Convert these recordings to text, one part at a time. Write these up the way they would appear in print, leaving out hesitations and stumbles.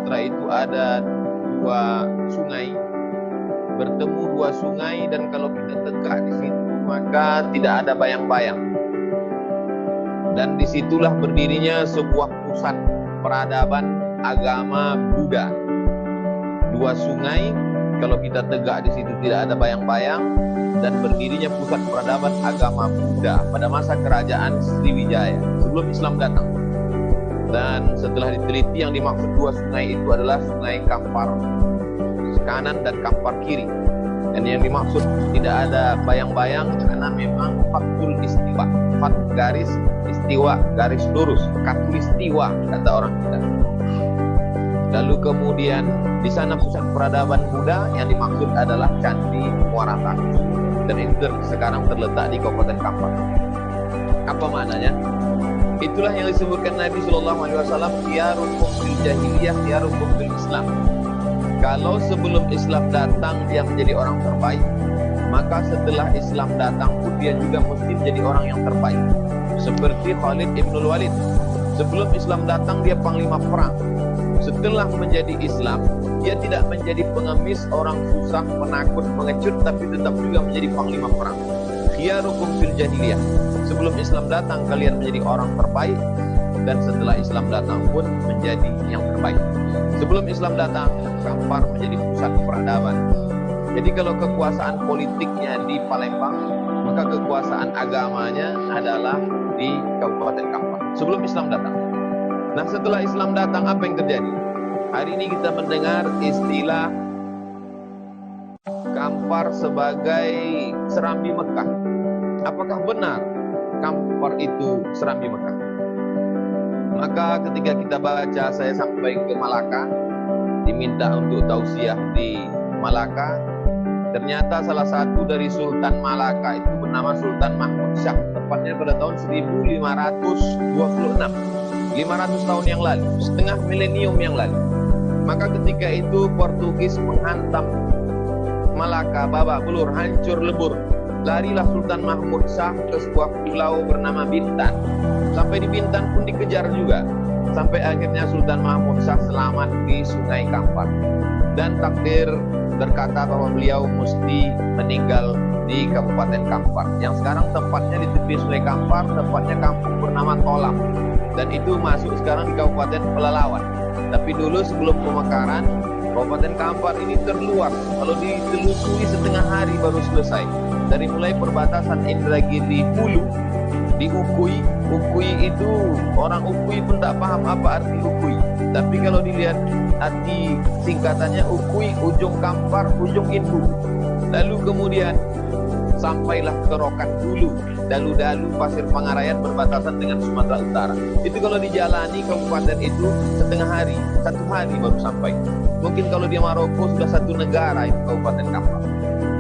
Sumatera itu ada dua sungai, bertemu dua sungai, dan kalau kita tegak di situ maka tidak ada bayang-bayang. Dan disitulah berdirinya sebuah pusat peradaban agama Buddha. Dua sungai, kalau kita tegak di situ tidak ada bayang-bayang, dan berdirinya pusat peradaban agama Buddha pada masa kerajaan Sriwijaya sebelum Islam datang. Dan setelah diteliti, yang dimaksud dua sungai itu adalah sungai Kampar kanan dan Kampar kiri. Dan yang dimaksud tidak ada bayang-bayang karena memang fatul istiwa, fat garis istiwa garis lurus, katulistiwa kata orang kita. Lalu kemudian di sana pusat peradaban Buddha, yang dimaksud adalah Candi Muara Takus, dan itu sekarang terletak di Kabupaten Kampar. Apa maknanya? Itulah yang disebutkan Nabi SAW, khiyarukum fil jahiliyah khiyarukum fil Islam. Kalau sebelum Islam datang dia menjadi orang terbaik, maka setelah Islam datang pun dia juga mesti menjadi orang yang terbaik. Seperti Khalid Ibnul Walid, sebelum Islam datang dia panglima perang. Setelah menjadi Islam, dia tidak menjadi pengemis, orang susah, penakut, pengecut, tapi tetap juga menjadi panglima perang. Khiyarukum fil jahiliyah. Sebelum Islam datang kalian menjadi orang terbaik, dan setelah Islam datang pun menjadi yang terbaik. Sebelum Islam datang, Kampar menjadi pusat peradaban. Jadi kalau kekuasaan politiknya di Palembang, maka kekuasaan agamanya adalah di Kabupaten Kampar sebelum Islam datang. Nah, setelah Islam datang, apa yang terjadi? Hari ini kita mendengar istilah Kampar sebagai Serambi Mekah. Apakah benar Kampar itu Serambi Mekah? Maka ketika kita baca, saya sampai ke Malaka, diminta untuk tausiah di Malaka. Ternyata salah satu dari Sultan Malaka itu bernama Sultan Mahmud Shah, tepatnya pada tahun 1526, 500 tahun yang lalu, setengah milenium yang lalu. Maka ketika itu Portugis menghantam Malaka, babak belur, hancur lebur. Larilah Sultan Mahmud Shah ke sebuah pulau bernama Bintan. Sampai di Bintan pun dikejar juga. Sampai akhirnya Sultan Mahmud Shah selamat di Sungai Kampar. Dan takdir berkata bahwa beliau mesti meninggal di Kabupaten Kampar, yang sekarang tempatnya di tepi Sungai Kampar, tempatnya kampung bernama Tolam. Dan itu masuk sekarang di Kabupaten Pelalawan. Tapi dulu sebelum pemekaran, Kabupaten Kampar ini terluas. Kalau ditelusuri setengah hari baru selesai. Dari mulai perbatasan Indragiri Hulu di Ukui. Ukui itu orang Ukui pun tak paham apa arti Ukui. Tapi kalau dilihat arti singkatannya Ukui, ujung Kampar, ujung Indu. Lalu kemudian sampailah ke Rokan Hulu, Dalu-Dalu, Pasir Pangarayan berbatasan dengan Sumatera Utara. Itu kalau dijalani kabupaten itu setengah hari, 1 hari baru sampai. Mungkin kalau di Maroko sudah 1 negara itu Kabupaten Kampar.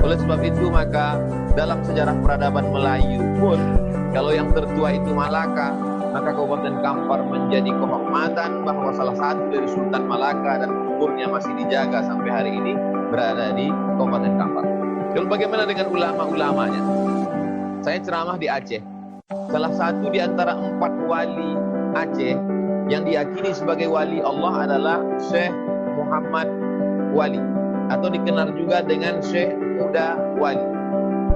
Oleh sebab itu maka dalam sejarah peradaban Melayu pun, kalau yang tertua itu Malaka, maka Kabupaten Kampar menjadi kehormatan bahwa salah satu dari Sultan Malaka dan kuburnya masih dijaga sampai hari ini berada di Kabupaten Kampar. Lalu bagaimana dengan ulama-ulamanya? Saya ceramah di Aceh. Salah satu di antara 4 wali Aceh yang diyakini sebagai wali Allah adalah Syekh Muhammad Wali, atau dikenal juga dengan Syekh Muda Wali.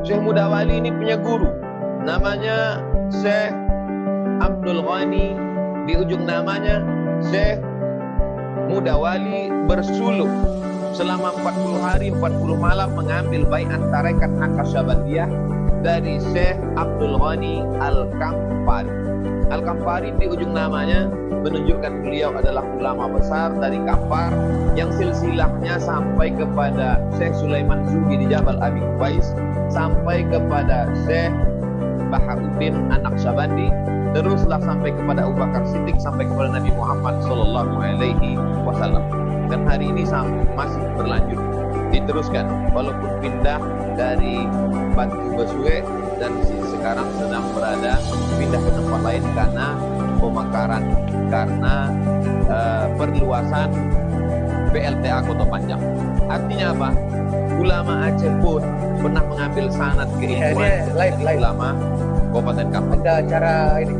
Syekh Muda Wali ini punya guru, namanya Syekh Abdul Ghani. Di ujung namanya Syekh Muda Wali bersuluk selama 40 hari 40 malam mengambil baiat tarekat Naqsyabandiyah dari Syekh Abdul Ghani Al-Kampari. Al-Kampari di ujung namanya menunjukkan beliau adalah ulama besar dari Kampar yang silsilahnya sampai kepada Syekh Sulaiman Zuhdi di Jabal Abi Qubais, sampai kepada Syekh Baharuddin An-Naqsyabandi, teruslah sampai kepada Abu Bakar Siddiq, sampai kepada Nabi Muhammad SAW. Dan hari ini masih berlanjut, diteruskan walaupun pindah dari Batu Besue dan sekarang sedang berada pindah ke tempat lain karena pemekaran, karena perluasan PLTA Kota Panjang. Artinya apa? Ulama Aceh pun pernah mengambil sanad keilmuan ulama Kabupaten Kampar. Ada acara ini.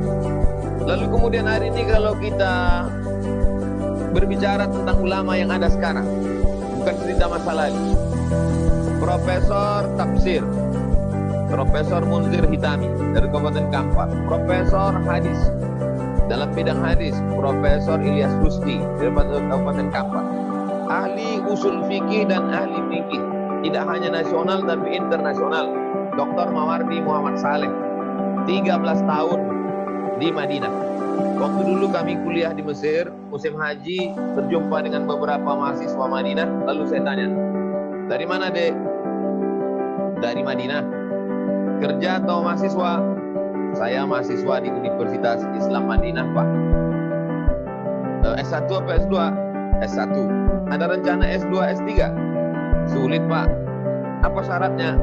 Lalu kemudian hari ini kalau kita berbicara tentang ulama yang ada sekarang, bukan cerita masa lalu. Profesor Tafsir, Profesor Munzir Hitami dari Kabupaten Kampar. Profesor Hadis dalam bidang hadis, Profesor Ilyas Rusdi dari Kabupaten Kampar. Ahli usul fikih dan ahli fikih, tidak hanya nasional tapi internasional, Dr. Mawardi Muhammad Saleh, 13 tahun di Madinah. Waktu dulu kami kuliah di Mesir, musim haji, berjumpa dengan beberapa mahasiswa Madinah. Lalu saya tanya, dari mana dek? Dari Madinah. Kerja atau mahasiswa? Saya mahasiswa di Universitas Islam Madinah, Pak. S1 apa S2? S1. Ada rencana S2, S3? Sulit, Pak. Apa syaratnya?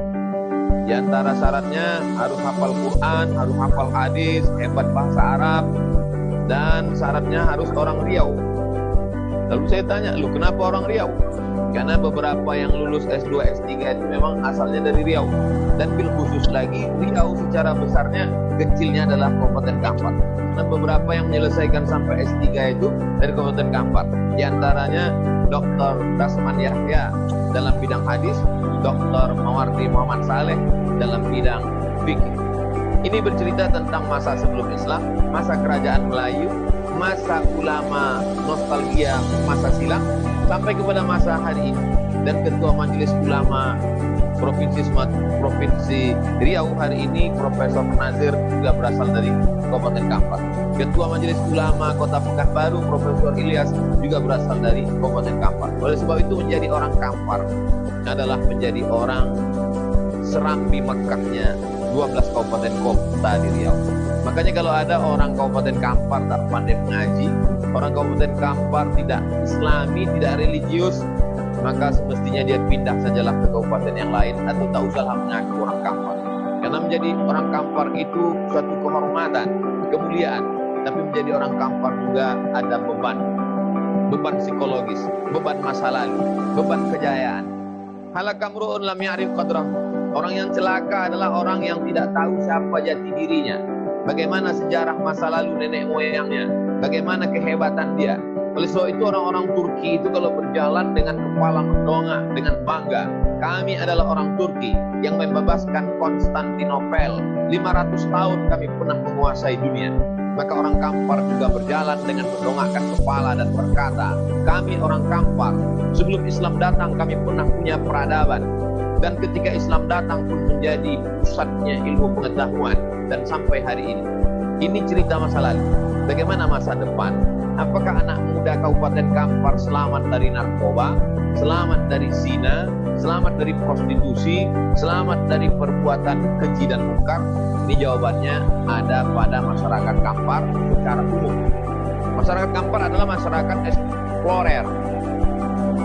Di antara syaratnya harus hafal Quran, harus hafal hadis, hebat bahasa Arab, dan syaratnya harus orang Riau. Lalu saya tanya, lu kenapa orang Riau? Karena beberapa yang lulus S2, S3 itu memang asalnya dari Riau. Dan bil khusus lagi, Riau secara besarnya, kecilnya adalah Kabupaten Kampar. Dan beberapa yang menyelesaikan sampai S3 itu dari Kabupaten Kampar. Di antaranya Dr. Dasman Yahya dalam bidang hadis, Dr. Mawardi Muhammad Saleh dalam bidang fikih. Ini bercerita tentang masa sebelum Islam, masa kerajaan Melayu, masa ulama nostalgia masa silam, sampai kepada masa hari ini. Dan Ketua Majelis Ulama Provinsi Riau hari ini Profesor Nazir juga berasal dari Kabupaten Kampar. Ketua Majelis Ulama Kota Pekanbaru Profesor Ilyas juga berasal dari Kabupaten Kampar. Oleh sebab itu menjadi orang Kampar adalah menjadi orang serambi Mekahnya 12 kabupaten kota di Riau. Makanya kalau ada orang Kabupaten Kampar tak pandai mengaji, orang Kabupaten Kampar tidak Islami, tidak religius, maka semestinya dia pindah sajalah ke kabupaten yang lain atau tak usahlah mengaku orang Kampar. Karena menjadi orang Kampar itu suatu kehormatan, kemuliaan, tapi menjadi orang Kampar juga ada beban psikologis, beban masa lalu, beban kejayaan. Halakamru'un lam ya'rif qadrahu. Orang yang celaka adalah orang yang tidak tahu siapa jati dirinya, bagaimana sejarah masa lalu nenek moyangnya, bagaimana kehebatan dia. Oleh sebab itu orang-orang Turki itu kalau berjalan dengan kepala mendongak, dengan bangga, kami adalah orang Turki yang membebaskan Konstantinopel. 500 tahun kami pernah menguasai dunia. Maka orang Kampar juga berjalan dengan mendongakkan kepala dan berkata, kami orang Kampar, sebelum Islam datang kami pernah punya peradaban. Dan ketika Islam datang pun menjadi pusatnya ilmu pengetahuan. Dan sampai hari ini. Ini cerita masa lalu. Bagaimana masa depan? Apakah anak muda Kabupaten Kampar selamat dari narkoba, selamat dari zina, selamat dari prostitusi, selamat dari perbuatan keji dan mungkar? Ini jawabannya ada pada masyarakat Kampar secara umum. Masyarakat Kampar adalah masyarakat eksplorer.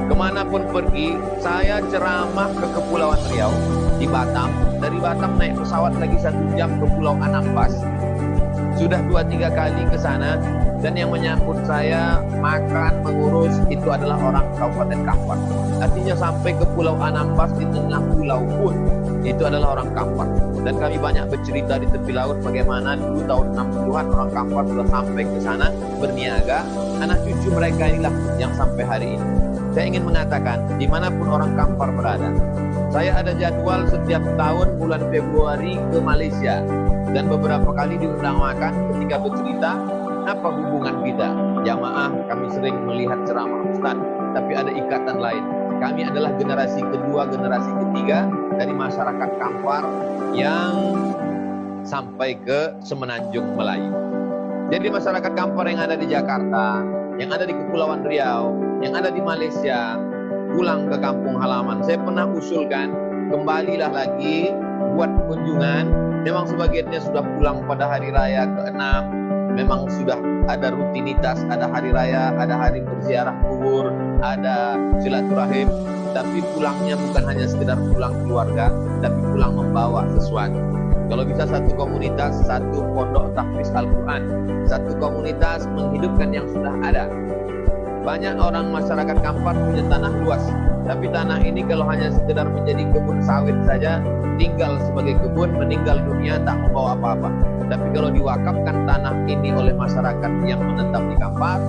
Kemanapun pergi, saya ceramah ke Kepulauan Riau, di Batam. Dari Batam naik pesawat lagi 1 jam ke Pulau Anambas. Sudah 2-3 kali ke sana, dan yang menyambut saya, makan, mengurus, itu adalah orang Kabupaten Kampar. Artinya sampai ke Pulau Anambas di tengah pulau pun, itu adalah orang Kampar. Dan kami banyak bercerita di tepi laut bagaimana dulu tahun 60-an orang Kampar sudah sampai ke sana berniaga. Anak cucu mereka inilah yang sampai hari ini. Saya ingin mengatakan, dimanapun orang Kampar berada, saya ada jadwal setiap tahun bulan Februari ke Malaysia. Dan beberapa kali diundang makan ketika bercerita, apa hubungan kita? Jamaah, kami sering melihat ceramah Ustaz, tapi ada ikatan lain. Kami adalah generasi kedua, generasi ketiga dari masyarakat Kampar yang sampai ke Semenanjung Melayu. Jadi masyarakat Kampar yang ada di Jakarta, yang ada di Kepulauan Riau, yang ada di Malaysia, pulang ke kampung halaman. Saya pernah usulkan, kembalilah lagi buat kunjungan. Memang sebagiannya sudah pulang pada hari raya ke-6, memang sudah ada rutinitas, ada hari raya, ada hari berziarah kubur, ada silaturahim, tapi pulangnya bukan hanya sekedar pulang keluarga, tapi pulang membawa sesuatu. Kalau bisa satu komunitas, satu pondok tahfiz Al-Quran, satu komunitas menghidupkan yang sudah ada. Banyak orang masyarakat Kampar punya tanah luas, tapi tanah ini kalau hanya sekedar menjadi kebun sawit saja, tinggal sebagai kebun, meninggal dunia tak membawa apa-apa. Tapi kalau diwakafkan tanah ini oleh masyarakat yang menetap di Kampar,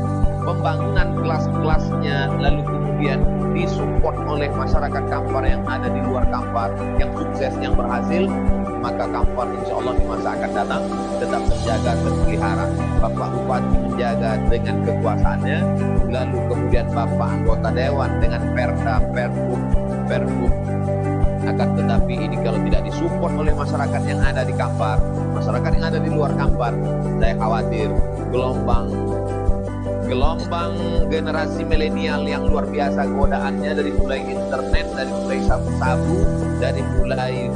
pembangunan kelas-kelasnya, lalu kemudian disupport oleh masyarakat Kampar yang ada di luar Kampar, yang sukses, yang berhasil, maka Kampar insya Allah di masa akan datang tetap terjaga, terpelihara. Bapak Bupati menjaga dengan kekuasaannya, lalu kemudian Bapak anggota Dewan dengan Perda, Pergub. Akan tetapi ini kalau tidak disupport oleh masyarakat yang ada di Kampar, masyarakat yang ada di luar Kampar, saya khawatir gelombang generasi milenial yang luar biasa godaannya, dari mulai internet, dari mulai sabu-sabu, dari mulai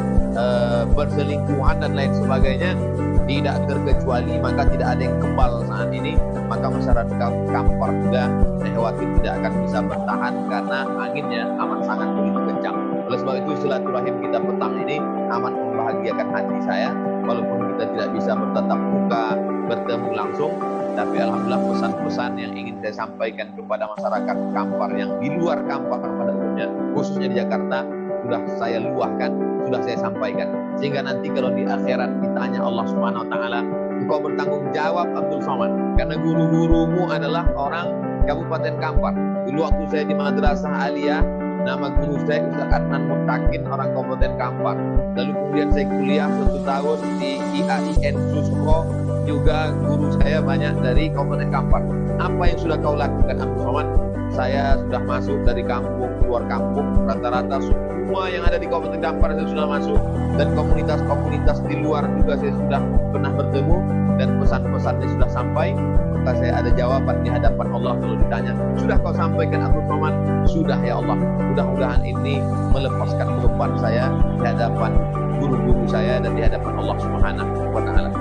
berselingkuhan dan lain sebagainya, tidak terkecuali, maka tidak ada yang kebal saat ini. Maka masyarakat Kampar juga saya khawatir tidak akan bisa bertahan karena anginnya amat sangat begitu kencang. Oleh sebab itu silaturahim kita petang ini amat membahagiakan hati saya, walaupun kita tidak bisa bertatap muka, bertemu langsung, tapi alhamdulillah pesan-pesan yang ingin saya sampaikan kepada masyarakat Kampar yang di luar Kampar pada umumnya, khususnya di Jakarta, sudah saya luahkan, sudah saya sampaikan, sehingga nanti kalau di akhirat ditanya Allah Subhanahu wa taala, engkau bertanggung jawab Abdul Somad karena guru-gurumu adalah orang Kabupaten Kampar. Dulu waktu saya di Madrasah Aliyah, nama guru saya Ustaz Adnan Mutakin, orang Kabupaten Kampar. Lalu kemudian saya kuliah 1 tahun di IAIN Susko, juga guru saya banyak dari Kabupaten Kampar. Apa yang sudah kau lakukan Abdul Somad? Saya sudah masuk dari kampung, keluar kampung, rata-rata semua yang ada di Kabupaten Kampar saya sudah masuk, dan komunitas-komunitas di luar juga saya sudah pernah bertemu, dan pesan-pesannya sudah sampai. Maka saya ada jawaban di hadapan Allah kalau ditanya, sudah kau sampaikan Abdul Somad? Sudah ya Allah. Mudah-mudahan ini melepaskan beban saya di hadapan guru-guru saya dan di hadapan Allah Subhanahu wa taala.